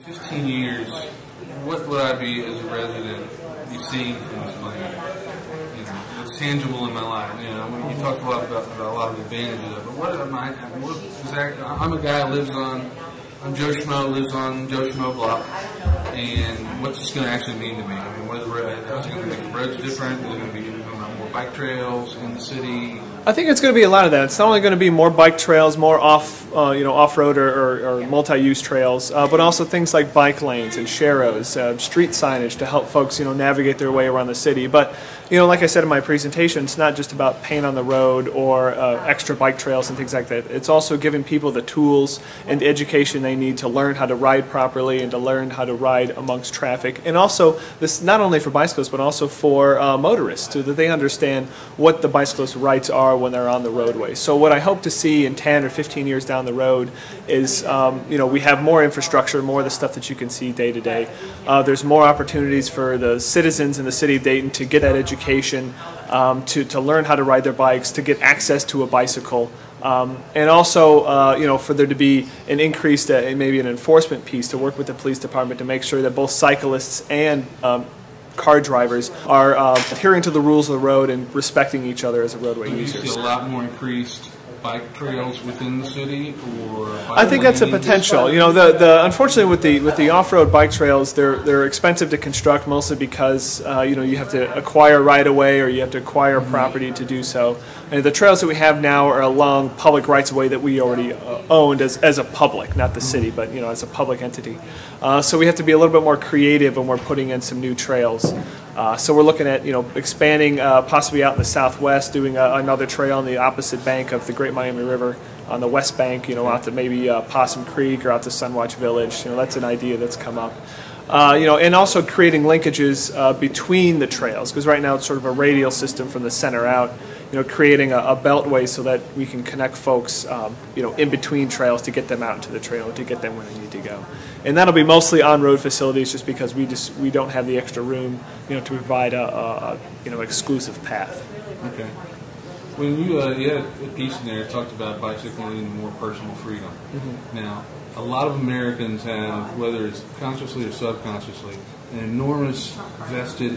15 years, what would I be as a resident be seeing from this plan? You know, it's tangible in my life. You know, you talked a lot about a lot of advantages of it. But what am I? What exactly? I'm a guy who lives on. I'm Joe Schmo, lives on Joe Schmo block. And what's this going to actually mean to me? I mean, what are the roads? How's it going to make the roads different? Is it going to be more bike trails in the city? I think it's going to be a lot of that. It's not only going to be more bike trails, more off-road or multi-use trails, but also things like bike lanes and sharrows, street signage to help folks navigate their way around the city. But like I said in my presentation, it's not just about paint on the road or extra bike trails and things like that. It's also giving people the tools and the education they need to learn how to ride properly and to learn how to ride amongst traffic. And also, this not only for bicyclists but also for motorists, so that they understand what the bicyclist rights are when they're on the roadway. So what I hope to see in 10 or 15 years down the road is, we have more infrastructure, more of the stuff that you can see day to day. There's more opportunities for the citizens in the city of Dayton to get that education, to learn how to ride their bikes, to get access to a bicycle. And also, for there to be an increased, maybe an enforcement piece to work with the police department to make sure that both cyclists and car drivers are adhering to the rules of the road and respecting each other as a roadway users. Do you see a lot more increased bike trails within the city, or I think that's a potential. Unfortunately with the off-road bike trails, they're expensive to construct, mostly because you have to acquire right of way or you have to acquire property to do so. And the trails that we have now are along public rights of way that we already owned as a public, not the city, but as a public entity. So we have to be a little bit more creative when we're putting in some new trails. So we're looking at expanding possibly out in the southwest, doing another trail on the opposite bank of the Great Miami River on the west bank, out to maybe Possum Creek or out to Sunwatch Village. That's an idea that's come up. And also creating linkages between the trails, because right now it's sort of a radial system from the center out. Creating a beltway so that we can connect folks, in between trails to get them out into the trail and to get them where they need to go. And that'll be mostly on-road facilities, just because we don't have the extra room, to provide a exclusive path. Okay. When you had a piece in there that talked about bicycling and more personal freedom. Mm-hmm. Now, a lot of Americans have, whether it's consciously or subconsciously, an enormous vested,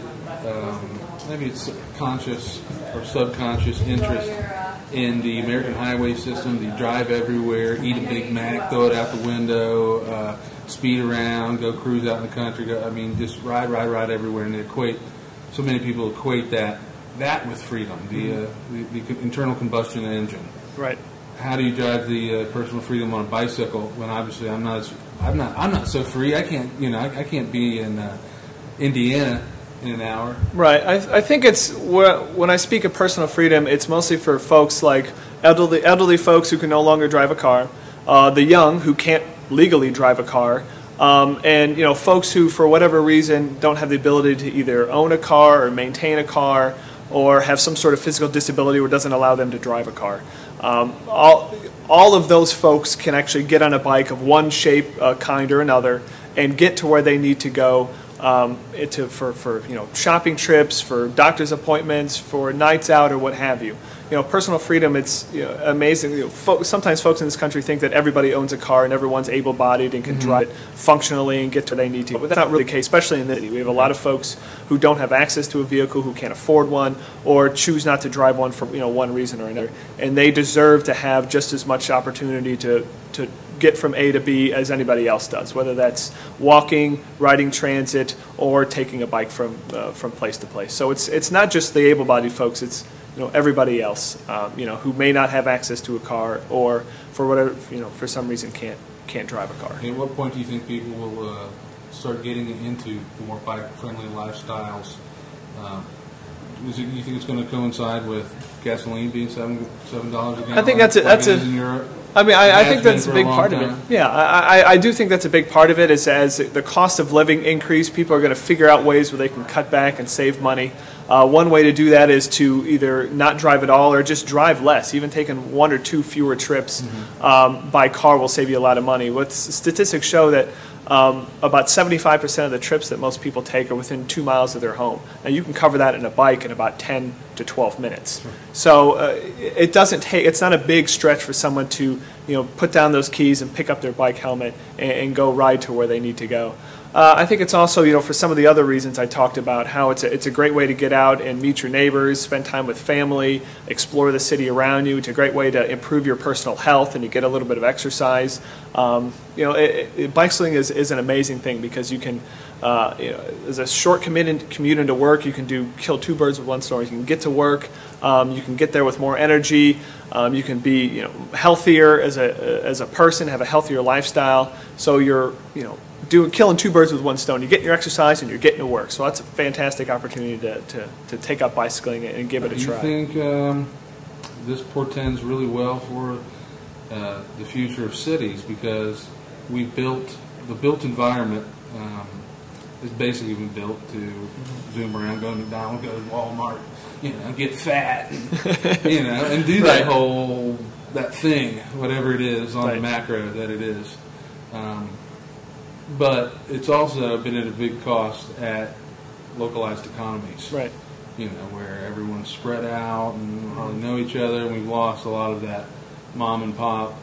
maybe it's conscious or subconscious interest in the American highway system. The drive everywhere, eat a Big Mac, throw it out the window, speed around, go cruise out in the country. Just ride everywhere. And so many people equate that with freedom, the internal combustion engine. Right. How do you drive the personal freedom on a bicycle when obviously I'm not so free? I can't I can't be in Indiana in an hour. Right. I think it's when I speak of personal freedom, it's mostly for folks like elderly folks who can no longer drive a car, the young who can't legally drive a car, and folks who for whatever reason don't have the ability to either own a car or maintain a car, or have some sort of physical disability where it doesn't allow them to drive a car. All of those folks can actually get on a bike of one shape, kind, or another, and get to where they need to go for shopping trips, for doctor's appointments, for nights out, or what have you. Personal freedom, it's amazing. Sometimes folks in this country think that everybody owns a car and everyone's able-bodied and can drive it functionally and get to where they need to. But that's not really the case, especially in the city. We have a lot of folks who don't have access to a vehicle, who can't afford one, or choose not to drive one for one reason or another. And they deserve to have just as much opportunity to get from A to B as anybody else does, whether that's walking, riding transit, or taking a bike from place to place. So it's not just the able-bodied folks. It's everybody else, who may not have access to a car, or for whatever, for some reason can't drive a car. At what point do you think people will start getting into the more bike-friendly lifestyles? Do you think it's going to coincide with gasoline being $7 a gallon? I think that's in Europe? I think that's a big part of it. Yeah, I do think that's a big part of it. Is as the cost of living increase, people are going to figure out ways where they can cut back and save money. One way to do that is to either not drive at all or just drive less. Even taking 1 or 2 fewer trips by car will save you a lot of money. What statistics show that about 75% of the trips that most people take are within 2 miles of their home. Now you can cover that in a bike in about 10 to 12 minutes. So it doesn't take, it's not a big stretch for someone to put down those keys and pick up their bike helmet and go ride to where they need to go. I think it's also, for some of the other reasons I talked about, how it's a great way to get out and meet your neighbors, spend time with family, explore the city around you. It's a great way to improve your personal health and you get a little bit of exercise. Bicycling is an amazing thing because you can, as a short commute into work, you can kill 2 birds with 1 stone. You can get to work, you can get there with more energy, you can be healthier as a person, have a healthier lifestyle. So you're killing 2 birds with 1 stone. You're getting your exercise and you're getting to work. So that's a fantastic opportunity to take up bicycling and give it a try. Do you think this portends really well for the future of cities, because the built environment is basically been built to zoom around, go to McDonald's, go to Walmart, get fat, and do that that thing, whatever it is on the macro that it is. But it's also been at a big cost at localized economies, right? Where everyone's spread out and hardly know each other, and we've lost a lot of that mom and pop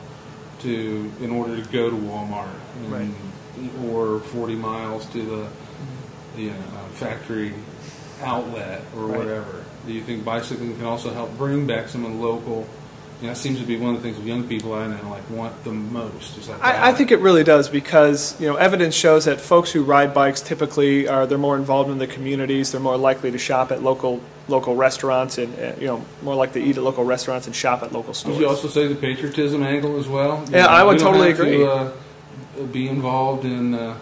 in order to go to Walmart, or 40 miles to the factory outlet or whatever. Do you think bicycling can also help bring back some of the local? That seems to be one of the things young people I know want the most. Is that I think it really does, because evidence shows that folks who ride bikes typically they're more involved in the communities. They're more likely to shop at local restaurants and more likely to eat at local restaurants and shop at local stores. Would you also say the patriotism angle as well? Yeah, I would totally agree. To be involved in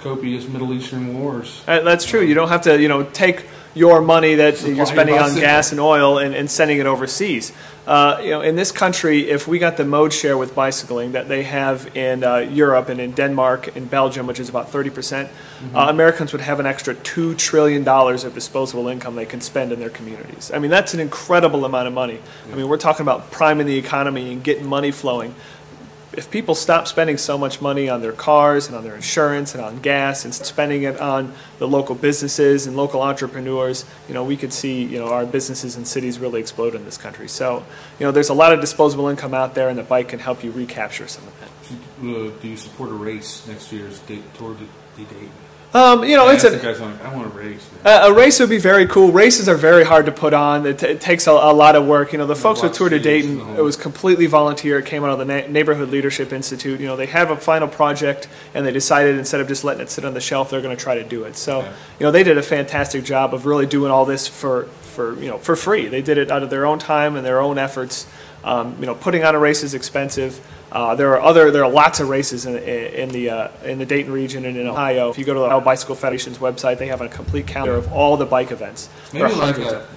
copious Middle Eastern wars. That's true. You don't have to take your money that you're spending on gas and oil and sending it overseas. In this country, if we got the mode share with bicycling that they have in Europe and in Denmark and Belgium, which is about 30%, Americans would have an extra $2 trillion of disposable income they can spend in their communities. I mean, that's an incredible amount of money. I mean, we're talking about priming the economy and getting money flowing. If people stop spending so much money on their cars and on their insurance and on gas and spending it on the local businesses and local entrepreneurs, we could see, our businesses and cities really explode in this country. So, there's a lot of disposable income out there, and the bike can help you recapture some of that. Do you support a race next year's Tour de Dayton? It's I want to race. A race would be very cool. Races are very hard to put on. It takes a lot of work. The folks with Tour de Dayton, it was completely volunteer. It came out of the Neighborhood Leadership Institute. They have a final project, and they decided instead of just letting it sit on the shelf, they're going to try to do it. So, they did a fantastic job of really doing all this for free. They did it out of their own time and their own efforts. Putting on a race is expensive. There are lots of races in the Dayton region and in Ohio. If you go to the Ohio Bicycle Federation's website, they have a complete calendar of all the bike events. Maybe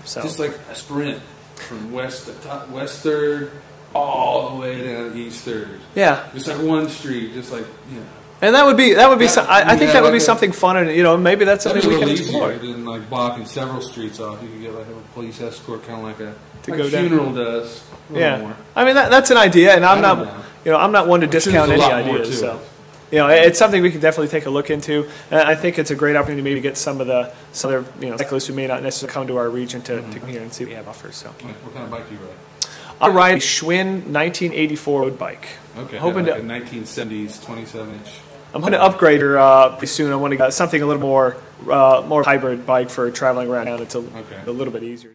just like a sprint from west 3rd all the way down to east 3rd. Yeah, just like one street, just like And that would be I think that would be something fun, and maybe that's something we can explore. Than like blocking several streets off. You could get like a police escort, kind of like a funeral does. Yeah, I mean that's an idea, and I'm not one to discount any ideas. So, it's something we can definitely take a look into. And I think it's a great opportunity to maybe get some other cyclists who may not necessarily come to our region to come here and see what we have offers. So, what kind of bike do you ride? I ride a Schwinn 1984 road bike. Okay, hoping a 1970s 27-inch. I'm going to upgrade her pretty soon. I want to get something a little more hybrid bike for traveling around town. It's a little bit easier.